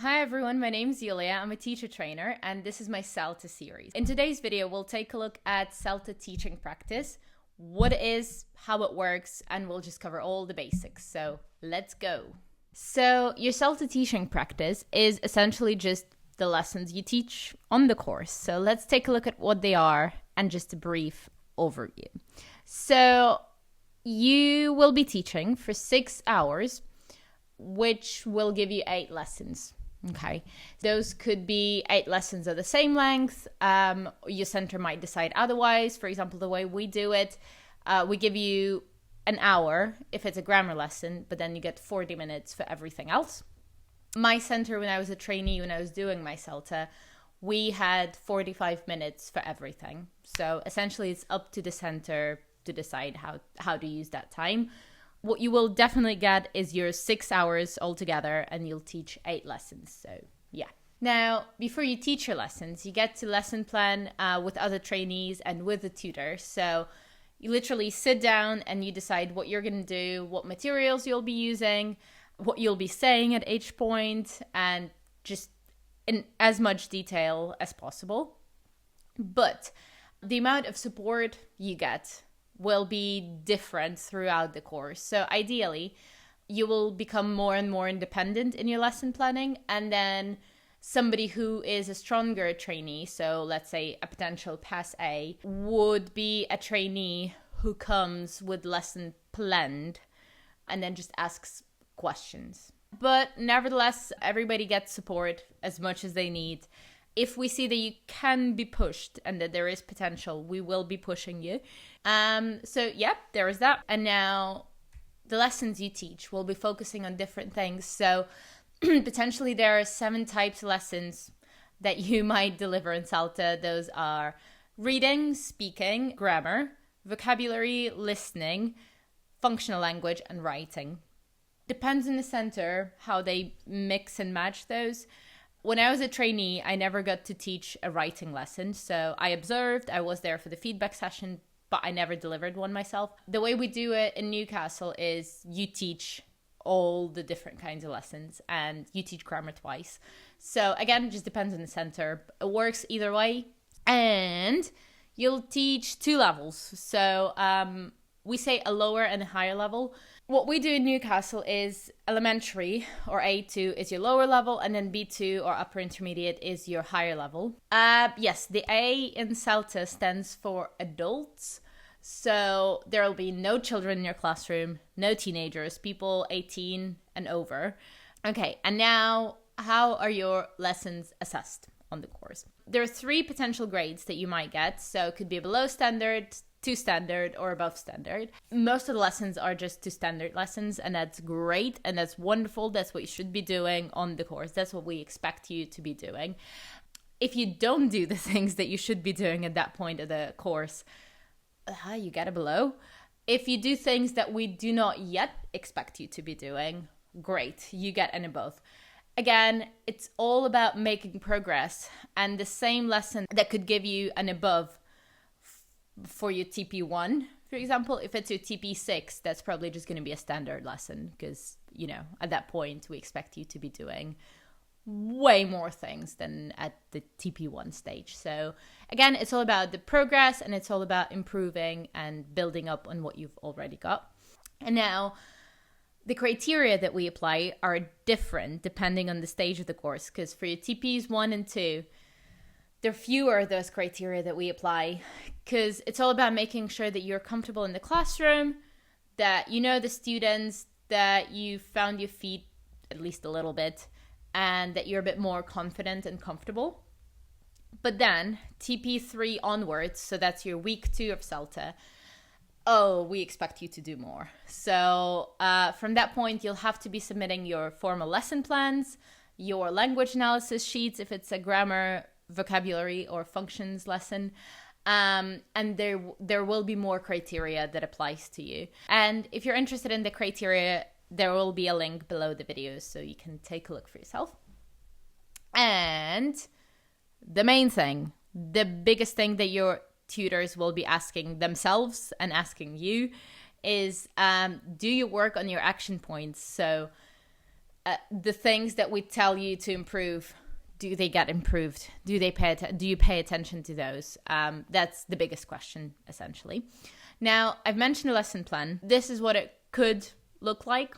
Hi everyone, my name's Yulia. I'm a teacher trainer and this is my CELTA series. In today's video, we'll take a look at CELTA teaching practice, what it is, how it works, and we'll just cover all the basics. So let's go. So your CELTA teaching practice is essentially just the lessons you teach on the course. So let's take a look at what they are and just a brief overview. So you will be teaching for 6 hours, which will give you 8 lessons. Okay, those could be 8 lessons of the same length. Your center might decide otherwise. For example, the way we do it, we give you an hour if it's a grammar lesson, but then you get 40 minutes for everything else. My center, when I was a trainee, when I was doing my CELTA, we had 45 minutes for everything. So essentially, it's up to the center to decide how to use that time. What you will definitely get is your 6 hours altogether, and you'll teach 8 lessons. So yeah. Now, before you teach your lessons, you get to lesson plan with other trainees and with a tutor. So you literally sit down and you decide what you're going to do, what materials you'll be using, what you'll be saying at each point, and just in as much detail as possible. But the amount of support you get will be different throughout the course. So ideally, you will become more and more independent in your lesson planning, and then somebody who is a stronger trainee, so let's say a potential pass A, would be a trainee who comes with lesson planned and then just asks questions. But nevertheless, everybody gets support as much as they need. If we see that you can be pushed and that there is potential, we will be pushing you. So yeah, there is that. And now the lessons you teach will be focusing on different things. So potentially there are 7 types of lessons that you might deliver in CELTA. Those are reading, speaking, grammar, vocabulary, listening, functional language, and writing. Depends on the center how they mix and match those. When I was a trainee, I never got to teach a writing lesson. So I observed, I was there for the feedback session, but I never delivered one myself. The way we do it in Newcastle is you teach all the different kinds of lessons and you teach grammar twice. So again, it just depends on the center. It works either way. And you'll teach 2 levels. So we say a lower and a higher level. What we do in Newcastle is elementary, or A2 is your lower level, and then B2 or upper intermediate is your higher level. Yes, the A in CELTA stands for adults. So there will be no children in your classroom, no teenagers, people 18 and over. Okay, and now how are your lessons assessed on the course? There are 3 potential grades that you might get. So it could be below standard, 2 standard, or above standard. Most of the lessons are just 2 standard lessons, and that's great and that's wonderful. That's what you should be doing on the course. That's what we expect you to be doing. If you don't do the things that you should be doing at that point of the course, you get a below. If you do things that we do not yet expect you to be doing, great, you get an above. Again, it's all about making progress, and the same lesson that could give you an above for your TP1, for example, if it's your TP6, that's probably just going to be a standard lesson because, at that point, we expect you to be doing way more things than at the TP1 stage. So again, it's all about the progress, and it's all about improving and building up on what you've already got. And now the criteria that we apply are different depending on the stage of the course, because for your TPs 1 and 2, there are fewer of those criteria that we apply, because it's all about making sure that you're comfortable in the classroom, that you know the students, that you found your feet at least a little bit, and that you're a bit more confident and comfortable. But then TP3 onwards, so that's your week 2 of CELTA, we expect you to do more. So from that point, you'll have to be submitting your formal lesson plans, your language analysis sheets if it's a grammar, vocabulary, or functions lesson, and there will be more criteria that applies to you. And if you're interested in the criteria, there will be a link below the video so you can take a look for yourself. And the main thing, the biggest thing that your tutors will be asking themselves and asking you is, do you work on your action points? So the things that we tell you to improve, do they get improved? Do you pay attention to those? That's the biggest question, essentially. Now, I've mentioned a lesson plan. This is what it could look like.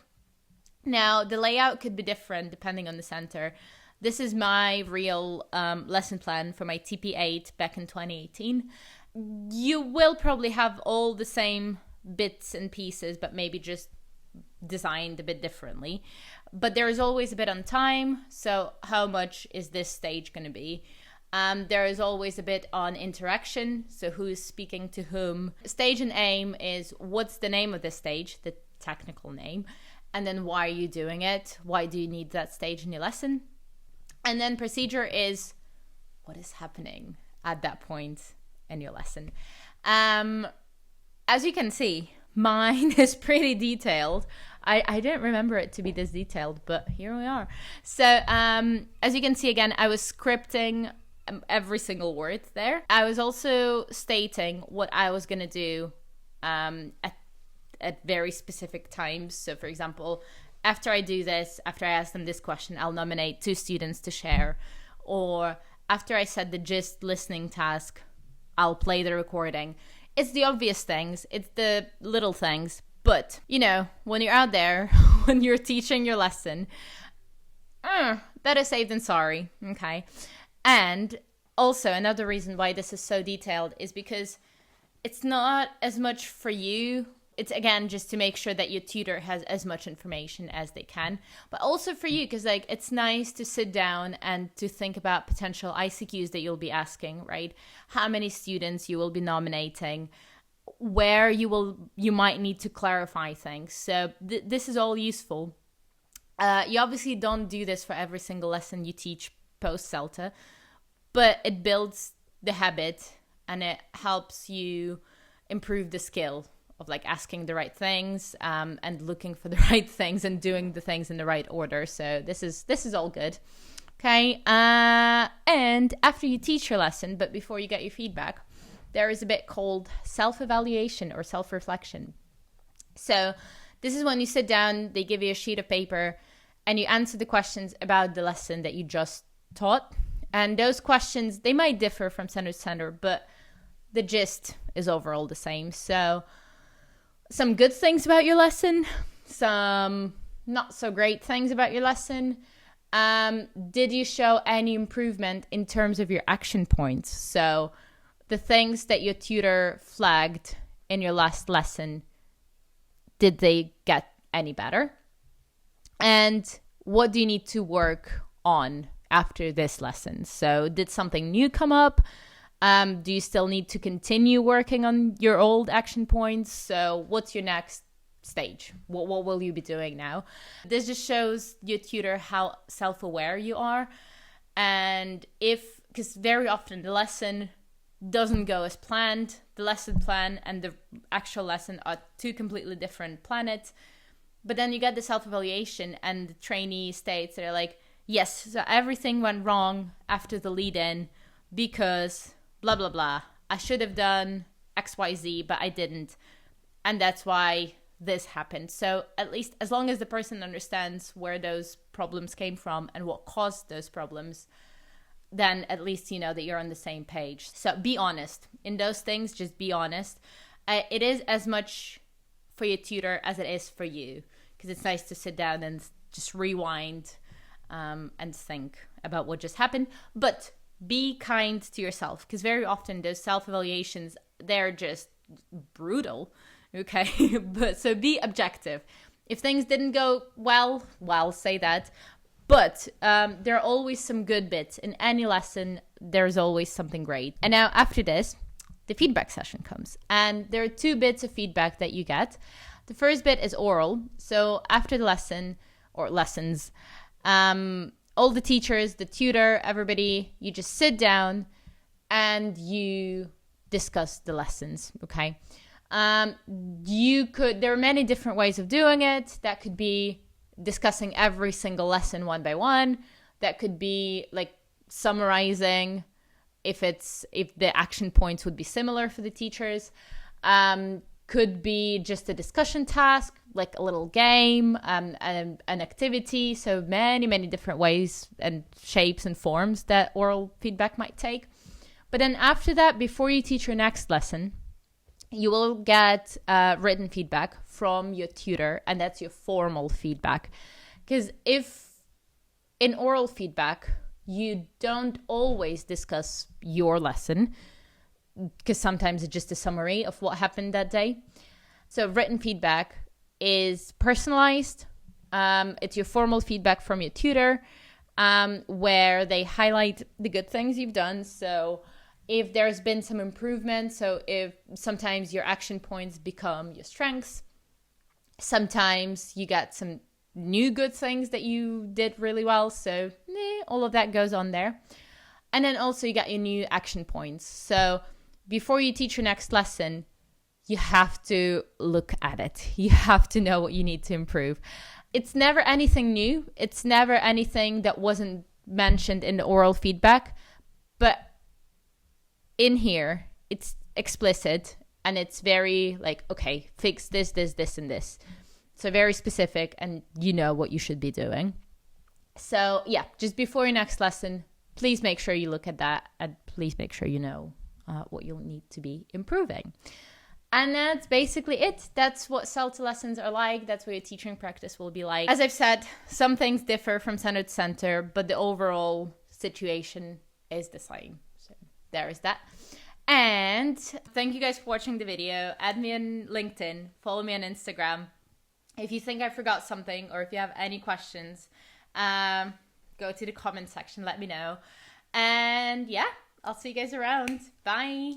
Now, the layout could be different depending on the center. This is my real lesson plan for my TP8 back in 2018. You will probably have all the same bits and pieces, but maybe just designed a bit differently. But there is always a bit on time. So how much is this stage going to be? There is always a bit on interaction. So who's speaking to whom? Stage and aim is what's the name of the stage, the technical name. And then why are you doing it? Why do you need that stage in your lesson? And then procedure is what is happening at that point in your lesson. As you can see, mine is pretty detailed. I didn't remember it to be this detailed, but here we are. So as you can see, again, I was scripting every single word there. I was also stating what I was going to do at very specific times. So for example, after I do this, after I ask them this question, I'll nominate 2 students to share. Or after I set the gist listening task, I'll play the recording. It's the obvious things. It's the little things. But, you know, when you're out there, when you're teaching your lesson, better safe than sorry, okay? And also another reason why this is so detailed is because it's not as much for you. It's, again, just to make sure that your tutor has as much information as they can, but also for you, because like it's nice to sit down and to think about potential ICQs that you'll be asking, right? How many students you will be nominating, where you might need to clarify things. So this is all useful. You obviously don't do this for every single lesson you teach post CELTA, but it builds the habit and it helps you improve the skill of like asking the right things and looking for the right things and doing the things in the right order. So this is all good. Okay. And after you teach your lesson, but before you get your feedback, there is a bit called self-evaluation or self-reflection. So this is when you sit down, they give you a sheet of paper and you answer the questions about the lesson that you just taught. And those questions, they might differ from center to center, but the gist is overall the same. So some good things about your lesson, some not so great things about your lesson. Did you show any improvement in terms of your action points? So the things that your tutor flagged in your last lesson, did they get any better? And what do you need to work on after this lesson? So did something new come up? Do you still need to continue working on your old action points? So what's your next stage? What will you be doing now? This just shows your tutor how self-aware you are. And because very often the lesson doesn't go as planned, the lesson plan and the actual lesson are 2 completely different planets. But then you get the self-evaluation and the trainee states they're like, yes, so everything went wrong after the lead-in because blah, blah, blah. I should have done XYZ, but I didn't. And that's why this happened. So at least as long as the person understands where those problems came from and what caused those problems, then at least you know that you're on the same page. So be honest. In those things, just be honest. It is as much for your tutor as it is for you, because it's nice to sit down and just rewind and think about what just happened. But be kind to yourself, because very often those self-evaluations, they're just brutal, okay? But so be objective. If things didn't go well, say that. But there are always some good bits. In any lesson, there's always something great. And now after this, the feedback session comes. And there are 2 bits of feedback that you get. The first bit is oral. So after the lesson or lessons, all the teachers, the tutor, everybody, you just sit down and you discuss the lessons, okay? There are many different ways of doing it. That could be discussing every single lesson one by one. That could be like summarizing if the action points would be similar for the teachers. could be just a discussion task, like a little game, an activity. So many different ways and shapes and forms that oral feedback might take. But then after that, before you teach your next lesson, you will get written feedback from your tutor, and that's your formal feedback. Because if in oral feedback, you don't always discuss your lesson, because sometimes it's just a summary of what happened that day. So written feedback is personalized. It's your formal feedback from your tutor, where they highlight the good things you've done. So if there's been some improvement, so if sometimes your action points become your strengths, sometimes you get some new good things that you did really well. So all of that goes on there. And then also you got your new action points. So before you teach your next lesson, you have to look at it. You have to know what you need to improve. It's never anything new. It's never anything that wasn't mentioned in the oral feedback. But in here, it's explicit and it's very like, okay, fix this, and this. So very specific, and you know what you should be doing. So yeah, just before your next lesson, please make sure you look at that, and please make sure you know what you'll need to be improving. And that's basically it. That's what CELTA lessons are like. That's what your teaching practice will be like. As I've said, some things differ from center to center, but the overall situation is the same. So there is that. And thank you guys for watching the video. Add me on LinkedIn. Follow me on Instagram. If you think I forgot something, or if you have any questions, go to the comment section, let me know. And yeah, I'll see you guys around. Bye.